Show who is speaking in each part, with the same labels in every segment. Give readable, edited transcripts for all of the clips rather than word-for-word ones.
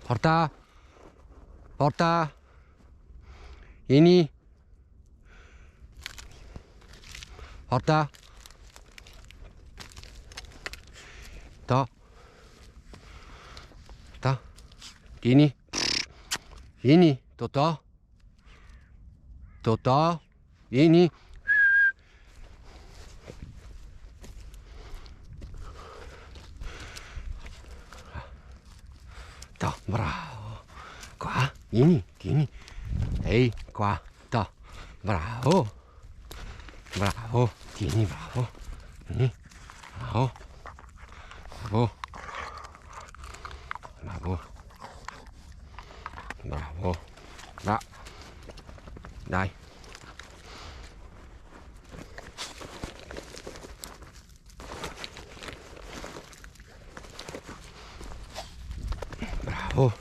Speaker 1: Porta. Porta. Vieni. Porta. To. To. Vieni. Vieni. Totò. Totò. Vieni. To, bravo. Qua. Vieni. Vieni. Ehi, qua. To. Bravo. Bravo. Tieni, bravo. Vieni. Bravo. Bravo. Bravo. Bravo. Bravo. Dai. Bravo.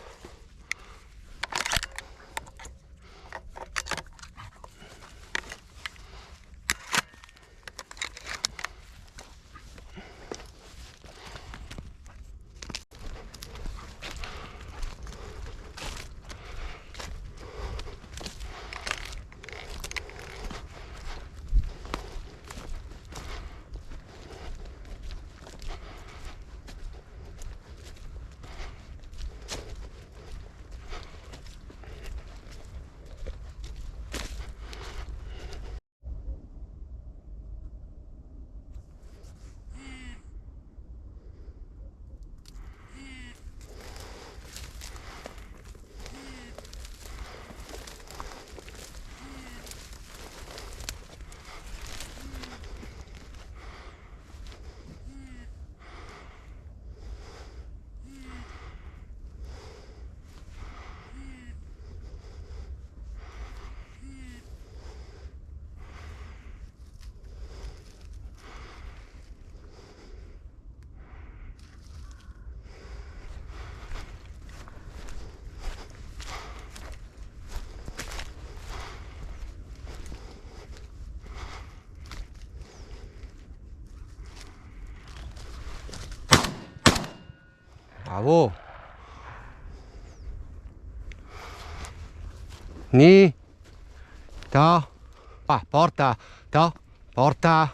Speaker 1: Bravo. Ni. To. Qua, porta. To. Porta.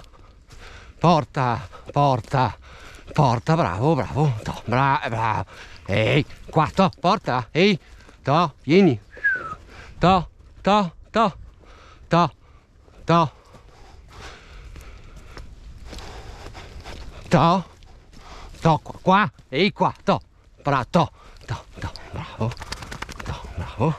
Speaker 1: Porta. Porta. Porta, bravo, bravo. To. Bravo. Ehi, qua, to. Porta. Ehi. To. Vieni. To. To. To. To. To. To. To. Qua. Ehi, qua. To. Bravo. To. To. To. Bravo. To. Bravo.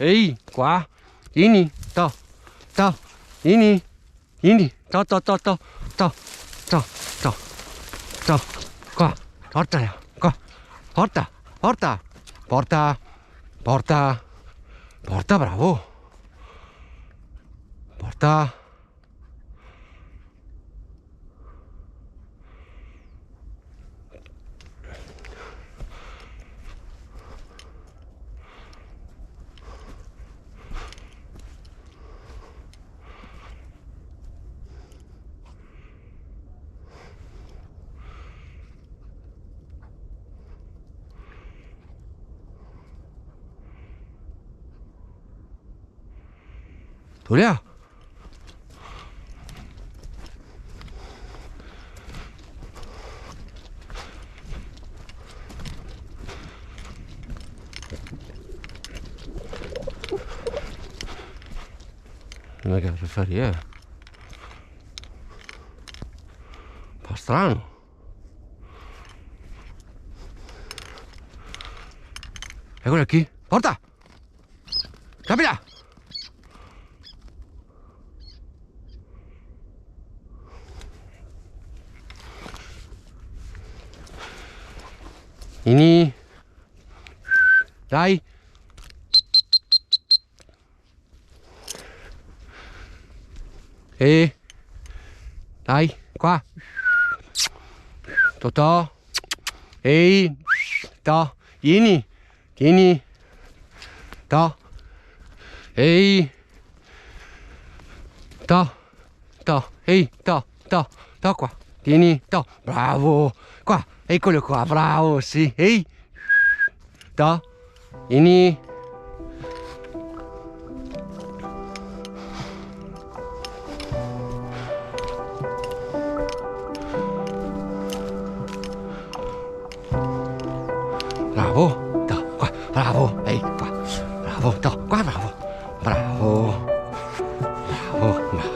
Speaker 1: Ehi, qua. Vieni. To. To. Vieni. Vieni. To, to, to, to. To. To. To. To. Qua. Porta. Qua. Porta. Porta. Porta. Porta. Porta, bravo. Porta. Giulia. Non è che per fare un po' strano. Eccola qui. Porta! Capita! Vieni. Dai. E dai, qua. Totò. Ehi. To. Vieni. Vieni. To. Ehi. To. To. Ehi. To. To. To qua. Vieni. To. Bravo. Qua. Eccolo qua. Bravo. Sì. Ehi. To. Vieni. Bravo, to, qua, bravo, ehi, qua, bravo, to, qua, bravo, bravo, bravo, bravo.